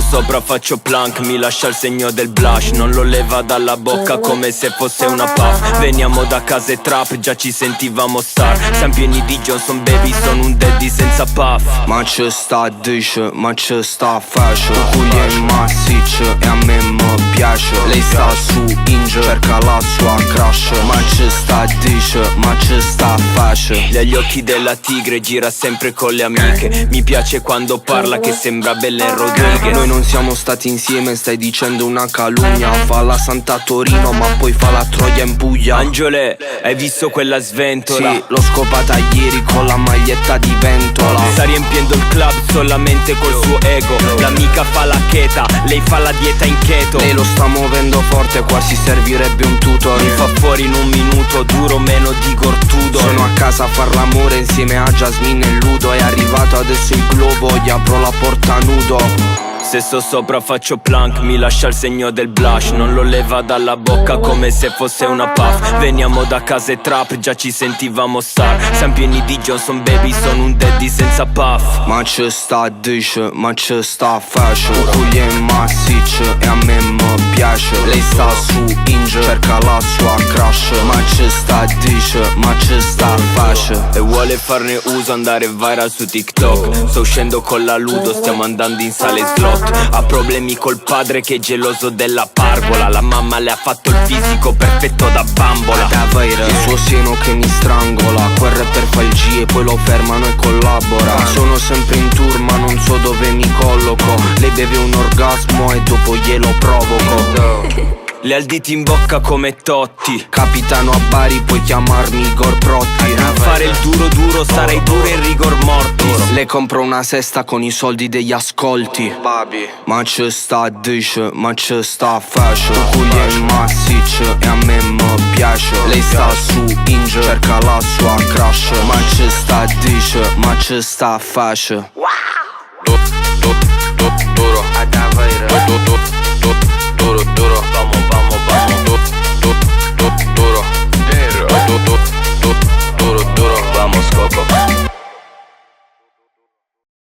sopra faccio plank, mi lascia il segno del blush. Non lo leva dalla bocca come se fosse una puff. Veniamo da case trap, già ci sentivamo star. Siamo pieni di Johnson baby, sono un daddy senza puff. Ma c'è sta dish, ma c'è sta fashion. Cui è massiccio e a me mi piace. Lei sta su Inge, cerca la sua crush. Ma c'è sta dish, ma c'è sta fashion. Lei ha gli occhi della tigre, gira sempre con le amiche. Mi piace quando parla che sembra Belen Rodriguez. Noi non siamo stati insieme, stai dicendo una calunnia. Fa la Santa a Torino ma poi fa la Troia in Puglia. Angiolè, hai visto quella sventola? Sì, l'ho scopata ieri con la maglietta di ventola. Sta riempiendo il club solamente col suo ego. L'amica fa la cheta, lei fa la dieta in keto. Lei lo sta muovendo forte, quasi servirebbe un tutor. Mi fa fuori in un minuto, duro meno di Gortudo. Sono a casa a far l'amore insieme a Jasmine e Ludo. È arrivato adesso il globo, gli apro la porta nudo. Se sto sopra faccio plank, mi lascia il segno del blush. Non lo leva dalla bocca come se fosse una puff. Veniamo da case trap, già ci sentivamo star. Siamo pieni di Johnson baby, sono un daddy senza puff. Ma c'è sta dish, ma c'è sta fashion. Cui è massiccio e a me mi piace. Lei sta su Inge, cerca la sua crush. Ma c'è sta dish, ma c'è sta fashion. E vuole farne uso, andare viral su TikTok. Sto uscendo con la Ludo, stiamo andando in sale slot. Ha problemi col padre che è geloso della pargola. La mamma le ha fatto il fisico perfetto da bambola. Il suo seno che mi strangola. Quel rapper fa il G e poi lo fermano e collabora. Sono sempre in tour ma non so dove mi colloco. Lei beve un orgasmo e dopo glielo provoco. Le ha il dito in bocca come Totti. Capitano a Bari, puoi chiamarmi Igor Protti. Fare il duro duro, sarei duro in rigor mortis. Le compro una sesta con i soldi degli ascolti. Ma c'è sta dish, ma c'è sta fashion. Cui è massiccio e a me mi piace. Lei sta su Inge, cerca la sua crush. Ma c'è sta dish, ma c'è sta fashion. Duro,